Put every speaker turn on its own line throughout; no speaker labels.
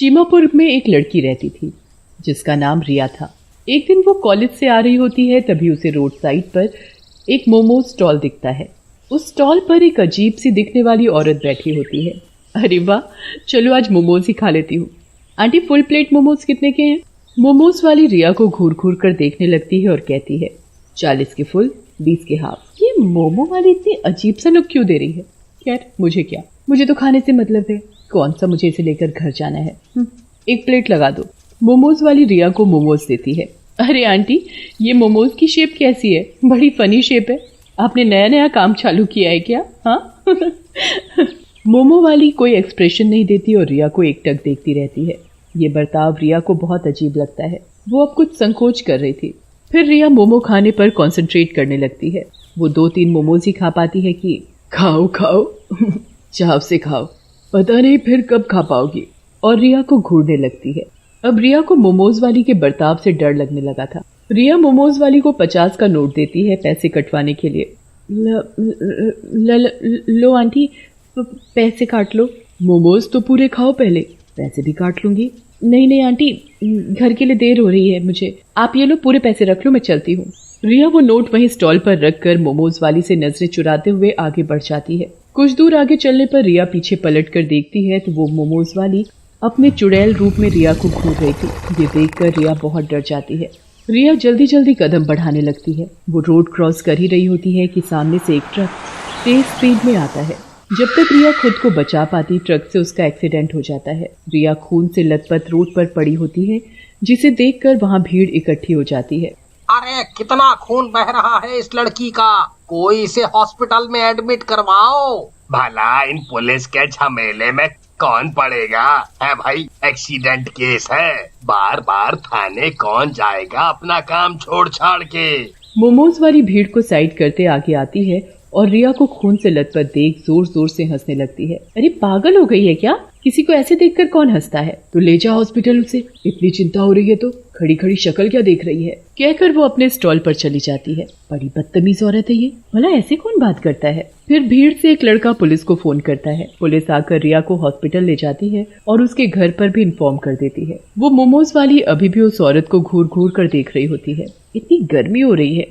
चीमापुर में एक लड़की रहती थी जिसका नाम रिया था। एक दिन वो कॉलेज से आ रही होती है, तभी उसे रोड साइड पर एक मोमोज स्टॉल दिखता है। उस स्टॉल पर एक अजीब सी दिखने वाली औरत बैठी होती है। अरे वाह, चलो आज मोमोज ही खा लेती हूँ। आंटी, फुल प्लेट मोमोज कितने के हैं? मोमोज वाली रिया को घूर घूर कर देखने लगती है और कहती है 40 के फुल, 20 के हाफ। ये मोमो वाली इतनी अजीब सा लुक क्यों दे रही है? खैर, मुझे क्या, मुझे तो खाने से मतलब है। कौन सा मुझे इसे लेकर घर जाना है। एक प्लेट लगा दो। मोमोज वाली रिया को मोमोज देती है। अरे आंटी, ये मोमोज की शेप कैसी है? बड़ी फनी शेप है। आपने नया नया काम चालू किया है क्या? हाँ। मोमो वाली कोई एक्सप्रेशन नहीं देती और रिया को एकटक देखती रहती है। ये बर्ताव रिया को बहुत अजीब लगता है। वो अब कुछ संकोच कर रही थी। फिर रिया मोमो खाने पर कंसंट्रेट करने लगती है। वो 2-3 मोमोज ही खा पाती है कि खाओ खाओ, चाव से खाओ, पता नहीं फिर कब खा पाओगी। और रिया को घूरने लगती है। अब रिया को मोमोज वाली के बर्ताव से डर लगने लगा था। रिया मोमोज वाली को 50 का नोट देती है पैसे कटवाने के लिए। लो आंटी, पैसे काट लो। मोमोज तो पूरे खाओ पहले, पैसे भी काट लूंगी। नहीं आंटी, घर के लिए देर हो रही है मुझे। आप ये लो, पूरे पैसे रख लो, मैं चलती हूँ। रिया वो नोट वहीं स्टॉल पर रखकर मोमोज वाली से नजरें चुराते हुए आगे बढ़ जाती है। कुछ दूर आगे चलने पर रिया पीछे पलट कर देखती है तो वो मोमोज वाली अपने चुड़ैल रूप में रिया को घूर रही थी। ये देखकर रिया बहुत डर जाती है। रिया जल्दी जल्दी कदम बढ़ाने लगती है। वो रोड क्रॉस कर ही रही होती है कि सामने से एक ट्रक तेज स्पीड में आता है। जब तक रिया खुद को बचा पाती, ट्रक से उसका एक्सीडेंट हो जाता है। रिया खून से लथपथ रोड पर पड़ी होती है, जिसे देखकर वहाँ भीड़ इकट्ठी हो जाती है।
अरे कितना खून बह रहा है इस लड़की का, कोई इसे हॉस्पिटल में एडमिट करवाओ।
भला इन पुलिस के झमेले में कौन पड़ेगा है भाई? एक्सीडेंट केस है, बार बार थाने कौन जाएगा अपना काम छोड़ छाड़ के।
मोमोज वाली भीड़ को साइड करते आगे आती है और रिया को खून से लथपथ देख जोर जोर से हंसने लगती है। अरे पागल हो गई है क्या? किसी को ऐसे देखकर कौन हंसता है? तो ले जा हॉस्पिटल उसे, इतनी चिंता हो रही है तो खड़ी खड़ी शक्ल क्या देख रही है? कहकर वो अपने स्टॉल पर चली जाती है। बड़ी बदतमीज औरत है ये, भला ऐसे कौन बात करता है? फिर भीड़ से एक लड़का पुलिस को फोन करता है। पुलिस आकर रिया को हॉस्पिटल ले जाती है और उसके घर पर भी इन्फॉर्म कर देती है। वो मोमोज वाली अभी भी उस औरत को घूर घूर कर देख रही होती है। इतनी गर्मी हो रही है,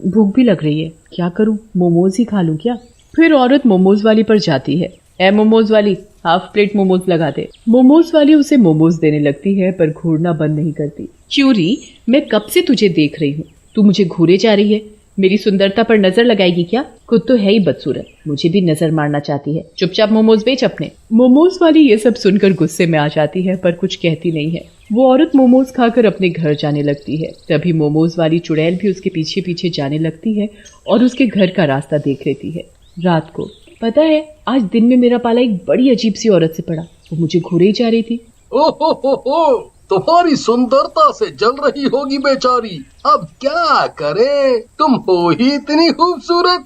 भूख भी लग रही है, क्या करूं, मोमोज ही खा लूं क्या? फिर औरत मोमोज वाली पर जाती है। ए मोमोज वाली, हाफ प्लेट मोमोज लगा दे। मोमोज वाली उसे मोमोज देने लगती है पर घूरना बंद नहीं करती। चूरी, मैं कब से तुझे देख रही हूँ, तू मुझे घूरे जा रही है। मेरी सुंदरता पर नजर लगाएगी क्या? खुद तो है ही बदसूरत, मुझे भी नजर मारना चाहती है। चुपचाप मोमोज बेच अपने। मोमोज वाली ये सब सुनकर गुस्से में आ जाती है पर कुछ कहती नहीं है। वो औरत मोमोज खाकर अपने घर जाने लगती है। तभी मोमोज वाली चुड़ैल भी उसके पीछे पीछे जाने लगती है और उसके घर का रास्ता देख लेती है। रात को, पता है, आज दिन में मेरा पाला एक बड़ी अजीब सी औरत से पड़ा। वो मुझे घूरे ही जा रही थी।
ओहो, तुम्हारी सुंदरता से जल रही होगी बेचारी। अब क्या करे, तुम हो ही इतनी खूबसूरत।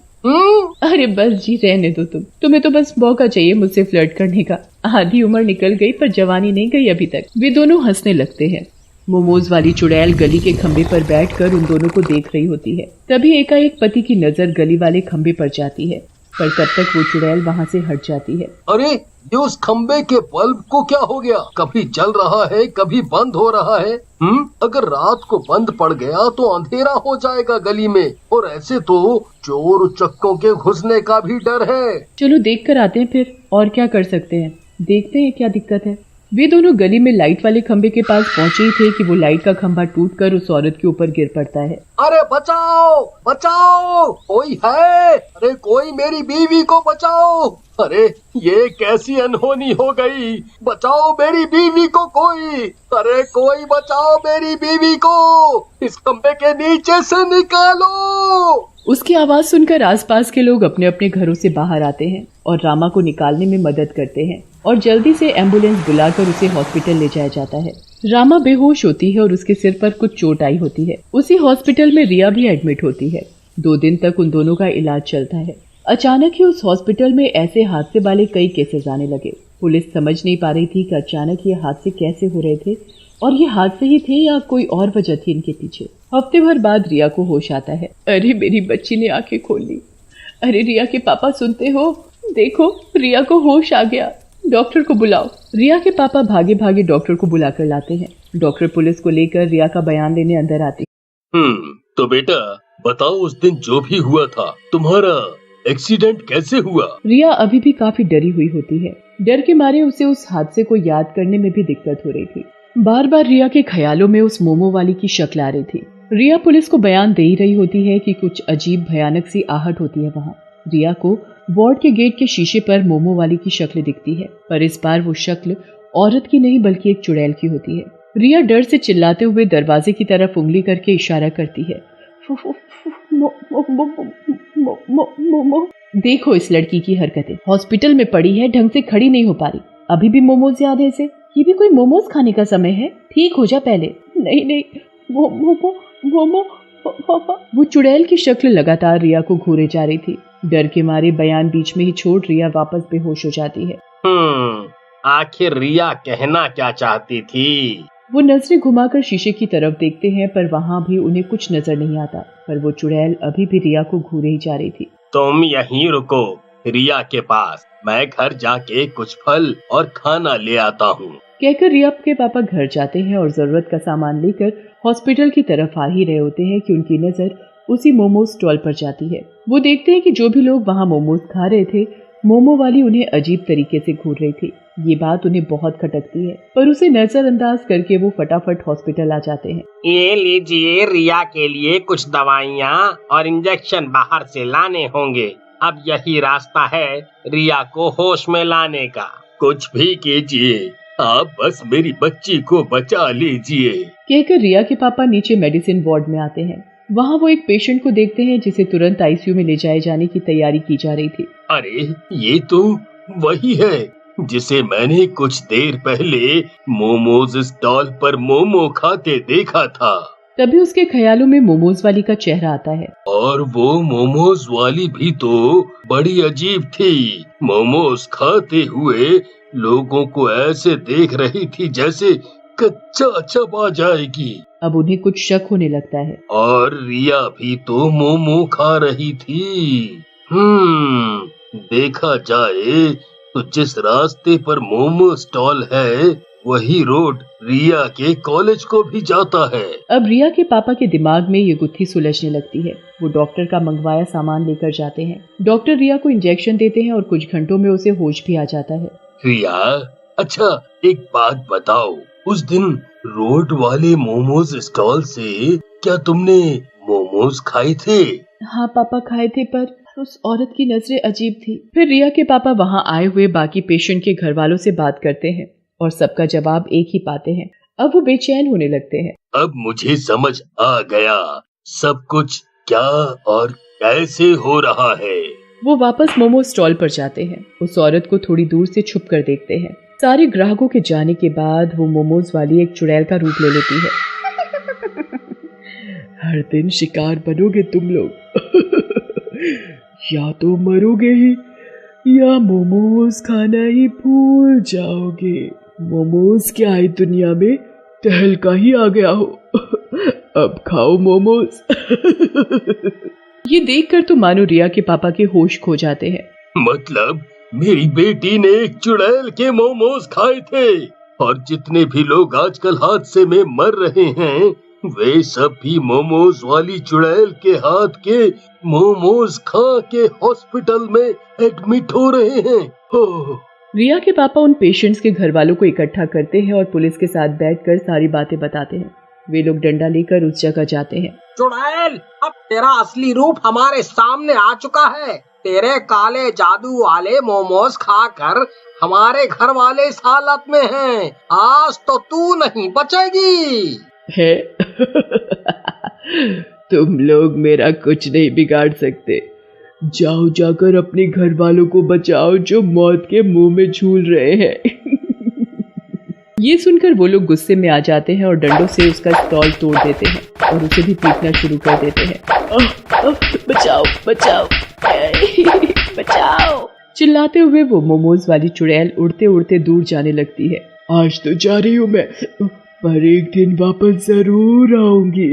अरे बस जी, रहने दो तुम्हें तो बस मौका चाहिए मुझसे फ्लर्ट करने का। आधी उम्र निकल गई पर जवानी नहीं गई अभी तक। वे दोनों हंसने लगते हैं। मोमोज वाली चुड़ैल गली के खंबे पर बैठकर उन दोनों को देख रही होती है। तभी एकाएक पति की नजर गली वाले खंबे पर जाती है, पर तब तक वो चुड़ैल वहाँ से हट जाती है।
अरे ये उस खंबे के बल्ब को क्या हो गया? कभी जल रहा है, कभी बंद हो रहा है। अगर रात को बंद पड़ गया तो अंधेरा हो जाएगा गली में, और ऐसे तो चोर उचक्कों के घुसने का भी डर है।
चलो देख कर आते हैं फिर, और क्या कर सकते हैं, देखते हैं क्या दिक्कत है। वे दोनों गली में लाइट वाले खंबे के पास पहुंचे ही थे कि वो लाइट का खंभा टूटकर उस औरत के ऊपर गिर पड़ता है।
अरे बचाओ बचाओ, कोई है? अरे कोई मेरी बीवी को बचाओ। अरे ये कैसी अनहोनी हो गई, बचाओ मेरी बीवी को कोई। अरे कोई बचाओ मेरी बीवी को, इस खंबे के नीचे से निकालो।
उसकी आवाज सुनकर आसपास के लोग अपने अपने घरों से बाहर आते हैं और रामा को निकालने में मदद करते हैं और जल्दी से एम्बुलेंस बुलाकर उसे हॉस्पिटल ले जाया जाता है। रामा बेहोश होती है और उसके सिर पर कुछ चोट आई होती है। उसी हॉस्पिटल में रिया भी एडमिट होती है। 2 दिन तक उन दोनों का इलाज चलता है। अचानक ही उस हॉस्पिटल में ऐसे हादसे वाले कई केसेस आने लगे। पुलिस समझ नहीं पा रही थी कि अचानक ये हादसे कैसे हो रहे थे और ये हादसे ही थे या कोई और वजह थी इनके पीछे। हफ्ते भर बाद रिया को होश आता है। अरे मेरी बच्ची ने आंखें खोल ली। अरे रिया के पापा सुनते हो, देखो रिया को होश आ गया। डॉक्टर को बुलाओ। रिया के पापा भागे भागे डॉक्टर को बुलाकर लाते हैं। डॉक्टर पुलिस को लेकर रिया का बयान लेने अंदर आती।
तो बेटा बताओ, उस दिन जो भी हुआ था, तुम्हारा एक्सीडेंट कैसे हुआ?
रिया अभी भी काफी डरी हुई होती है। डर के मारे उसे उस हादसे को याद करने में भी दिक्कत हो रही थी। बार बार रिया के ख्यालों में उस मोमो वाली की शक्ल आ रही थी। रिया पुलिस को बयान दे ही रही होती है कि कुछ अजीब भयानक सी आहट होती है वहाँ। रिया को वार्ड के गेट के शीशे पर मोमो वाली की शक्ल दिखती है, पर इस बार वो शक्ल औरत की नहीं बल्कि एक चुड़ैल की होती है। रिया डर से चिल्लाते हुए दरवाजे की तरफ उंगली करके इशारा करती है। देखो इस लड़की की हरकतें, हॉस्पिटल में पड़ी है, ढंग से खड़ी नहीं हो पा रही, अभी भी मोमोज याद है इसे। ये भी कोई मोमोज खाने का समय है, ठीक हो जा पहले। नहीं मोमो। वो चुड़ैल की शक्ल लगातार रिया को घूरे जा रही थी। डर के मारे बयान बीच में ही छोड़ रिया वापस बेहोश हो जाती है।
आखिर रिया कहना क्या चाहती थी?
वो नजरें घुमाकर शीशे की तरफ देखते हैं, पर वहाँ भी उन्हें कुछ नजर नहीं आता। पर वो चुड़ैल अभी भी रिया को घूरे ही जा रही थी।
तुम यहीं रुको रिया के पास, मैं घर जाके कुछ फल और खाना ले आता हूँ।
कहकर रिया के पापा घर जाते हैं और जरूरत का सामान लेकर हॉस्पिटल की तरफ आ ही रहे होते हैं कि उनकी नजर उसी मोमोज स्टॉल पर जाती है। वो देखते हैं कि जो भी लोग वहाँ मोमोज खा रहे थे, मोमो वाली उन्हें अजीब तरीके से घूर रही थी। ये बात उन्हें बहुत खटकती है, पर उसे नजरअंदाज करके वो फटाफट हॉस्पिटल आ जाते हैं।
ये लीजिए, रिया के लिए कुछ दवाइयाँ और इंजेक्शन बाहर से लाने होंगे। अब यही रास्ता है रिया को होश में लाने का।
कुछ भी कीजिए, आप बस मेरी बच्ची को बचा लीजिए।
कहकर रिया के पापा नीचे मेडिसिन वार्ड में आते हैं। वहाँ वो एक पेशेंट को देखते हैं जिसे तुरंत आईसीयू में ले जाए जाने की तैयारी की जा रही थी।
अरे ये तो वही है जिसे मैंने कुछ देर पहले मोमोज स्टॉल पर मोमो खाते देखा था।
तभी उसके ख्यालों में मोमोज वाली का चेहरा आता है।
और वो मोमोज वाली भी तो बड़ी अजीब थी। मोमोज खाते हुए लोगों को ऐसे देख रही थी जैसे कच्चा चबा जाएगी।
अब उन्हें कुछ शक होने लगता है।
और रिया भी तो मोमो खा रही थी। देखा जाए तो जिस रास्ते पर मोमो स्टॉल है, वही रोड रिया के कॉलेज को भी जाता है।
अब रिया के पापा के दिमाग में ये गुत्थी सुलझने लगती है। वो डॉक्टर का मंगवाया सामान लेकर जाते हैं। डॉक्टर रिया को इंजेक्शन देते हैं और कुछ घंटों में उसे होश भी आ जाता है।
रिया, अच्छा एक बात बताओ, उस दिन रोड वाले मोमोज स्टॉल से क्या तुमने मोमोज खाए थे?
हाँ पापा, खाए थे, पर उस औरत की नजरें अजीब थी। फिर रिया के पापा वहाँ आए हुए बाकी पेशेंट के घर वालों से बात करते हैं और सबका जवाब एक ही पाते हैं। अब वो बेचैन होने लगते हैं।
अब मुझे समझ आ गया सब कुछ क्या और कैसे हो रहा है।
वो वापस मोमो स्टॉल पर जाते हैं। उस औरत को थोड़ी दूर से छुप कर देखते हैं। सारे ग्राहकों के जाने के बाद वो मोमोज वाली एक चुड़ैल का रूप ले लेती है। हर दिन शिकार बनोगे तुम लोग। या तो मरोगे ही या मोमोज खाना ही भूल जाओगे। मोमोज क्या है दुनिया में, तहलका ही आ गया हो। अब खाओ मोमोज। ये देखकर तो मानो रिया के पापा के होश खो जाते हैं।
मतलब मेरी बेटी ने एक चुड़ैल के मोमोज खाए थे, और जितने भी लोग आजकल हादसे में मर रहे हैं, वे सब भी मोमोज वाली चुड़ैल के हाथ के मोमोज खा के हॉस्पिटल में एडमिट हो रहे हैं।
रिया के पापा उन पेशेंट्स के घर वालों को इकट्ठा करते हैं और पुलिस के साथ बैठकर सारी बातें बताते हैं। वे लोग डंडा लेकर उस जगह जाते हैं।
चुड़ैल, अब तेरा असली रूप हमारे सामने आ चुका है। तेरे काले जादू वाले मोमोज खाकर हमारे घर वाले इस हालत में हैं। आज तो तू नहीं बचेगी।
है तुम लोग मेरा कुछ नहीं बिगाड़ सकते। जाओ जाकर अपने घर वालों को बचाओ जो मौत के मुंह में झूल रहे हैं। ये सुनकर वो लोग गुस्से में आ जाते हैं और डंडों से उसका स्टॉल तोड़ देते हैं और उसे भी पीटना शुरू कर देते हैं। बचाओ बचाओ बचाओ, चिल्लाते हुए वो मोमोज वाली चुड़ैल उड़ते उड़ते दूर जाने लगती है। आज तो जा रही हूँ मैं, पर एक दिन वापस जरूर आऊंगी।